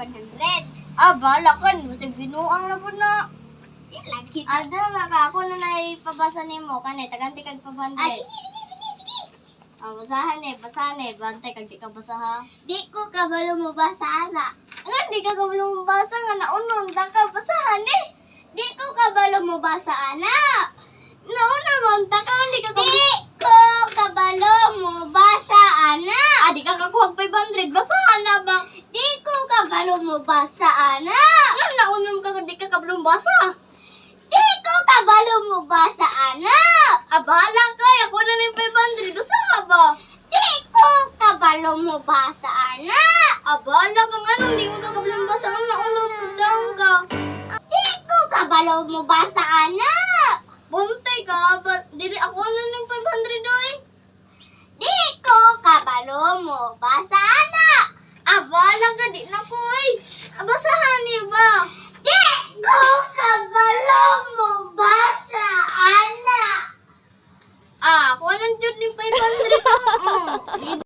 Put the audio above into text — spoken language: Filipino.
100. Bala ka, masig binuang na po na. Yan lagi. Ada, maka ako na naipabasa ni mo. Kanay, taganti kag pabante. Sige. Basahan bantay kag di ka basa ha. Di ko kabalo mo basa na. Nga, di ka kabulong basa nga naunon, da ka basahan eh. Di ko kabalo mo basa na. Nauna man, da ka, di ka Di kabulong. ko kabalo mo basa na. Di ka kakuhag 500, basahan na ba? Di ko kabalo mo basa na. Nga, naunon ka, di ka kabulong basa. Di ko kabalo mo basa na. Bahala ka, ako na na yung 500, basaha ba? Di ko kabalo mo basa na. Bahala ka nga, nung di mo ka kabulong basa, ang naunon ko daw ka. Di ko kabalo mo basa na. Buntay ka, dili ako na ng 500 doy. Di ko kabalo mo basa na. Bahala ka, di na ko eh. Basahan niyo ba? Di ko kabalo mo basa na. Ako nang jud ni 500 ko.